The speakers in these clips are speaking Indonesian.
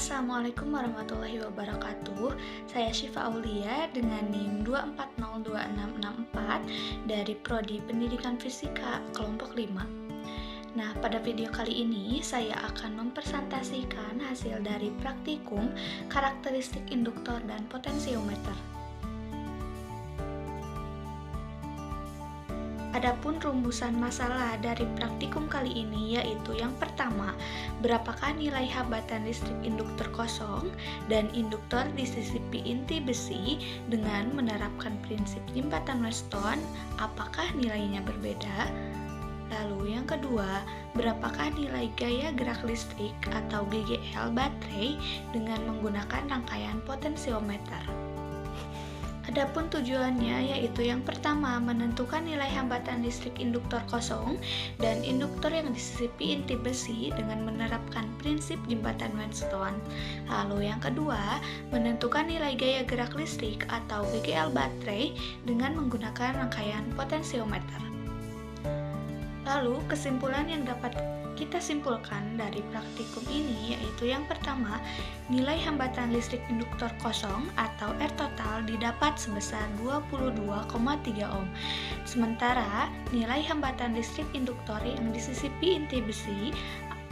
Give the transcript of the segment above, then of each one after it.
Assalamualaikum warahmatullahi wabarakatuh. Saya Syifa Aulia dengan NIM 2402664 dari Prodi Pendidikan Fisika kelompok 5. Nah, pada video kali ini saya akan mempresentasikan hasil dari praktikum karakteristik induktor dan potensiometer. Adapun rumusan masalah dari praktikum kali ini yaitu yang pertama, berapakah nilai hambatan listrik induktor kosong dan induktor di sisi pi inti besi dengan menerapkan prinsip jembatan Weston, apakah nilainya berbeda? Lalu yang kedua, berapakah nilai gaya gerak listrik atau GGL baterai dengan menggunakan rangkaian potensiometer? Adapun tujuannya yaitu yang pertama, menentukan nilai hambatan listrik induktor kosong dan induktor yang di sisi pi inti besi dengan menerapkan prinsip jembatan Weston. Lalu yang kedua, menentukan nilai gaya gerak listrik atau GGL baterai dengan menggunakan rangkaian potensiometer. Lalu kesimpulan yang dapat kita simpulkan dari praktikum ini yaitu yang pertama, nilai hambatan listrik induktor kosong atau R total didapat sebesar 22,3 ohm. Sementara nilai hambatan listrik induktor yang di sisi pi inti besi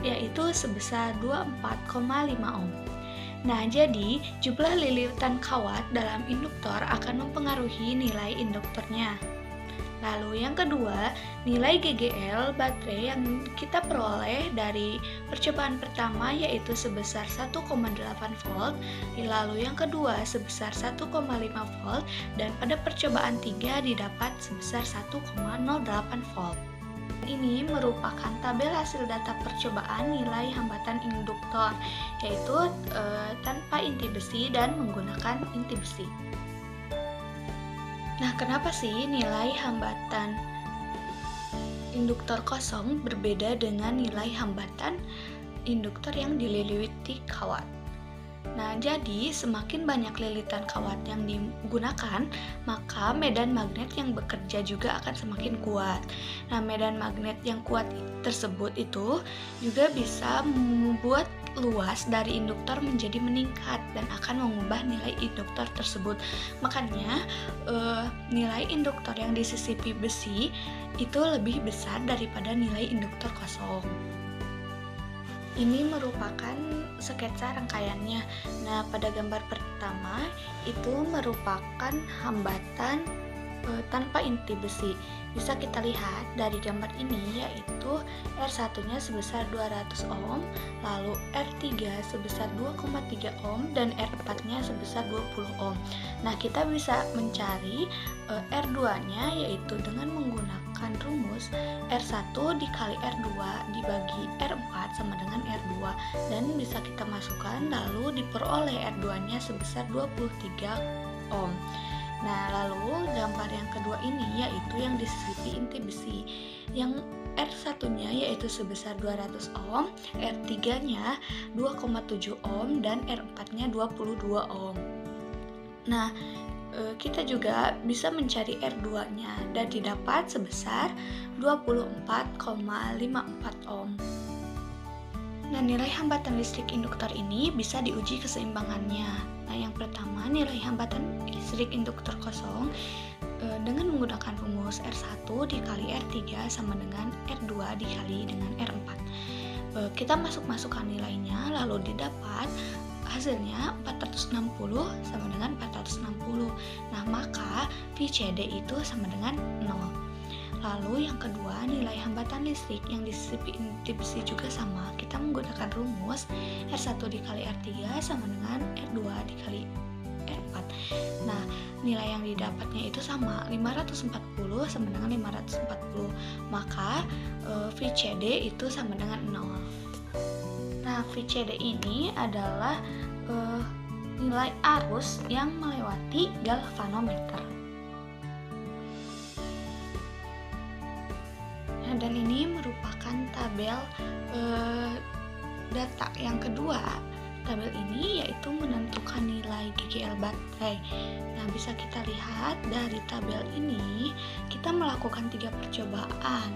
yaitu sebesar 24,5 ohm. Nah, jadi jumlah lilitan kawat dalam induktor akan mempengaruhi nilai induktornya. Lalu yang kedua, nilai GGL baterai yang kita peroleh dari percobaan pertama yaitu sebesar 1,8 volt, lalu yang kedua sebesar 1,5 volt, dan pada percobaan 3 didapat sebesar 1,08 volt. Ini merupakan tabel hasil data percobaan nilai hambatan induktor, yaitu tanpa inti besi dan menggunakan inti besi. Nah, kenapa sih nilai hambatan induktor kosong berbeda dengan nilai hambatan induktor yang dililiti kawat? Nah, jadi semakin banyak lilitan kawat yang digunakan, maka medan magnet yang bekerja juga akan semakin kuat. Nah, medan magnet yang kuat tersebut itu juga bisa membuat luas dari induktor menjadi meningkat dan akan mengubah nilai induktor tersebut. Makanya nilai induktor yang di sisi pi besi itu lebih besar daripada nilai induktor kosong. Ini merupakan sketsa rangkaiannya. Nah, pada gambar pertama itu merupakan hambatan tanpa inti besi. Bisa kita lihat dari gambar ini yaitu R1-nya sebesar 200 ohm, lalu R3 sebesar 2,3 ohm dan R4-nya sebesar 20 ohm. Nah, kita bisa mencari R2-nya yaitu dengan menggunakan rumus R1 dikali R2 dibagi R4 sama dengan R2 dan bisa kita masukkan lalu diperoleh R2-nya sebesar 23 ohm. Nah, lalu gambar yang kedua ini yaitu yang di sisi pi inti besi. Yang R1-nya yaitu sebesar 200 ohm, R3-nya 2,7 ohm dan R4-nya 22 ohm. Nah, kita juga bisa mencari R2-nya dan didapat sebesar 24,54 ohm. Nah, nilai hambatan listrik induktor ini bisa diuji keseimbangannya. Nah, yang pertama, nilai hambatan listrik induktor kosong dengan menggunakan rumus R1 dikali R3 sama dengan R2 dikali dengan R4. Kita masukkan nilainya, lalu didapat hasilnya 460 sama dengan 460. Nah, maka VCD itu sama dengan 0. Lalu yang kedua, nilai hambatan listrik yang di sisi pi inti besi juga sama. Kita menggunakan rumus R1 dikali R3 sama dengan R2 dikali R4. Nah, nilai yang didapatnya itu sama, 540 sama dengan 540. Maka VCD itu sama dengan 0. Nah, VCD ini adalah nilai arus yang melewati galvanometer. Dan ini merupakan tabel data yang kedua. Tabel ini yaitu menentukan nilai GGL baterai. Nah, bisa kita lihat dari tabel ini kita melakukan 3 percobaan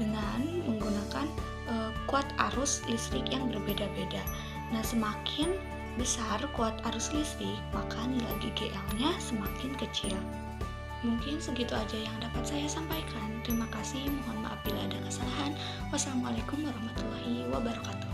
dengan menggunakan kuat arus listrik yang berbeda-beda. Nah, semakin besar kuat arus listrik, maka nilai GGL-nya semakin kecil. Mungkin segitu aja yang dapat saya sampaikan. Terima kasih, mohon maaf bila ada kesalahan. Wassalamualaikum warahmatullahi wabarakatuh.